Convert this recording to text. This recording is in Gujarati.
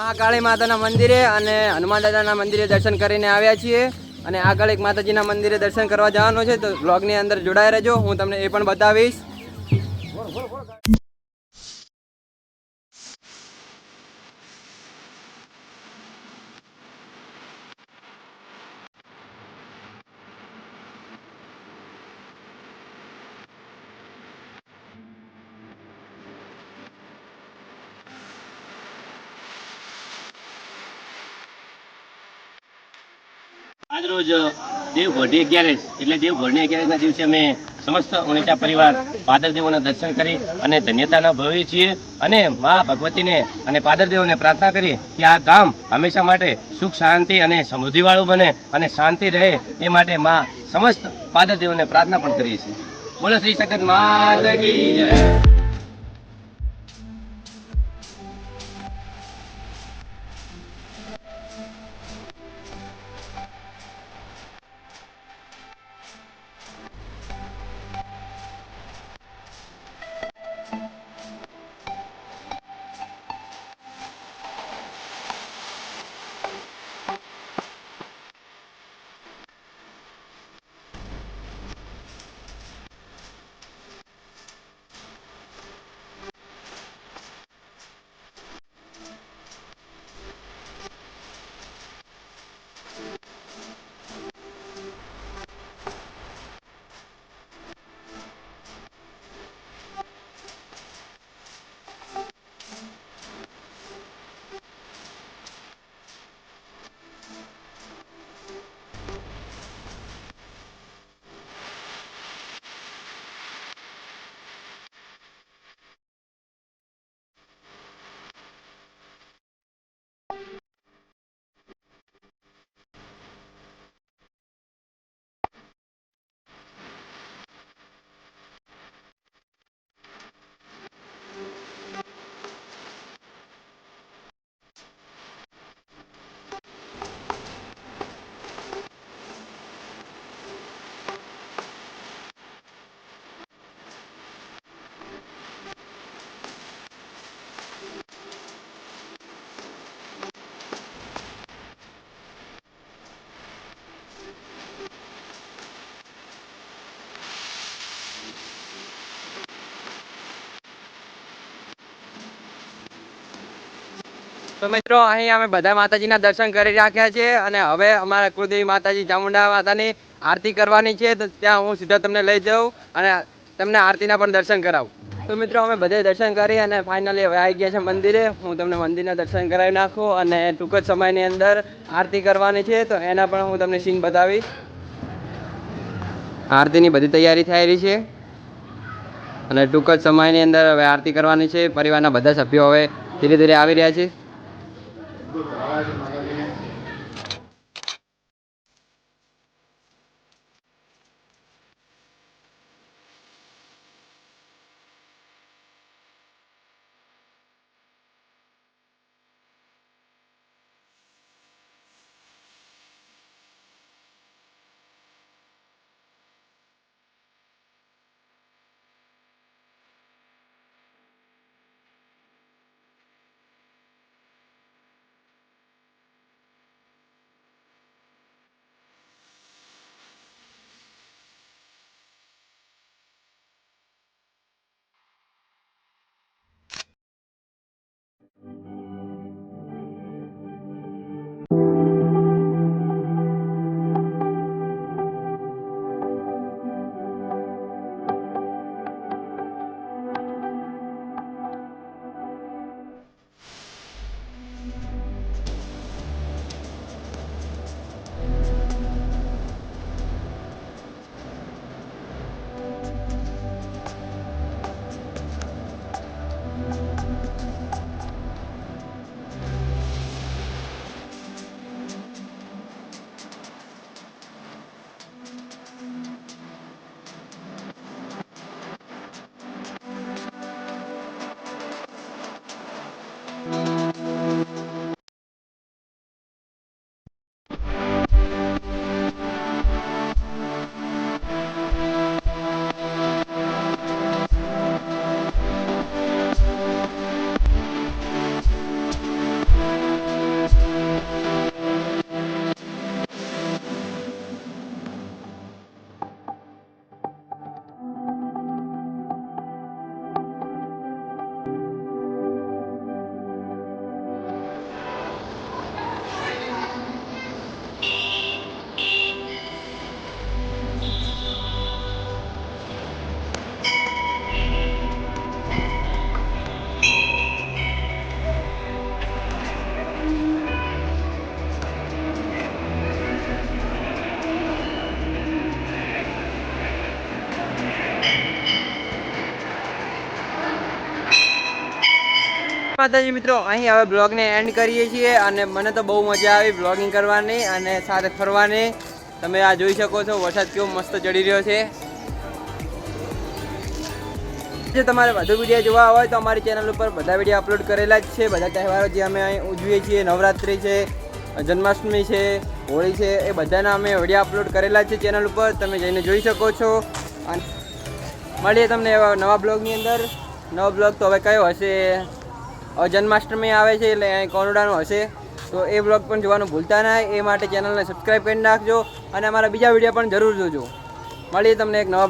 મહાકાળી માતાના મંદિરે અને હનુમાન દાદાના મંદિરે દર્શન કરીને આવ્યા છીએ અને આગળ એક માતાજીના મંદિરે દર્શન કરવા જવાનું છે, તો બ્લોગની અંદર જોડાઈ રહેજો, હું તમને એ પણ બતાવીશ. આજરોજ દેવભોરની 11 એટલે દેવભોરની 11ના દિવસે અમે સમસ્ત ઉણેચા પરિવાર પાદરદેવોના દર્શન કરી અને ધન્યતાના ભવીએ છીએ અને મા ભગવતીને અને પાદરદેવોને પ્રાર્થના કરી કે આ ગામ હંમેશા માટે સુખ શાંતિ અને સમૃદ્ધિવાળું બને અને શાંતિ રહે એ માટે મા સમસ્ત પાદરદેવોને પ્રાર્થના પણ કરીએ છીએ. બોલો શ્રી સખત માત કી જય. તો મિત્રો અહીં અમે બધા માતાજીના દર્શન કરી રાખ્યા છે અને હવે અમારા કુળદેવી માતાજી ચામુંડા માતાની આરતી કરવાની છે, તો ત્યાં હું સીધા તમને લઈ જાઉં અને તમને આરતીના પણ દર્શન કરાવું. તો મિત્રો અમે બધે દર્શન કરી અને ફાઇનલી હવે આવી ગયા છે મંદિરે. હું તમને મંદિરના દર્શન કરાવી નાખું અને ટૂંક જ સમયની અંદર આરતી કરવાની છે, તો એના પણ હું તમને સીન બતાવીશ. આરતીની બધી તૈયારી થયેલી છે અને ટૂંક જ સમયની અંદર હવે આરતી કરવાની છે. પરિવારના બધા સભ્યો હવે ધીરે ધીરે આવી રહ્યા છે. માતાજી મિત્રો, અહીં હવે બ્લોગને એન્ડ કરીએ છીએ અને મને તો બહુ મજા આવી બ્લોગિંગ કરવાની અને સાથે ફરવાની. તમે આ જોઈ શકો છો વરસાદ કેવો મસ્ત ચડી રહ્યો છે. જો તમારે વધુ વિડીયો જોવા હોય તો અમારી ચેનલ ઉપર બધા વિડીયો અપલોડ કરેલા જ છે. બધા તહેવારો જે અમે અહીં ઉજવીએ છીએ, નવરાત્રિ છે, જન્માષ્ટમી છે, હોળી છે, એ બધાના અમે વિડીયો અપલોડ કરેલા જ છે ચેનલ ઉપર. તમે જઈને જોઈ શકો છો. અને મળીએ તમને એવા નવા બ્લોગની અંદર. નવો બ્લોગ તો હવે કયો હશે? હવે જન્માષ્ટમી આવે છે એટલે અહીં કોનુડાનું હશે, તો એ બ્લોગ પણ જોવાનું ભૂલતા નહીં. એ માટે ચેનલને સબસ્ક્રાઈબ કરી નાખજો અને અમારા બીજા વિડીયો પણ જરૂર જોજો. મળીએ તમને એક નવા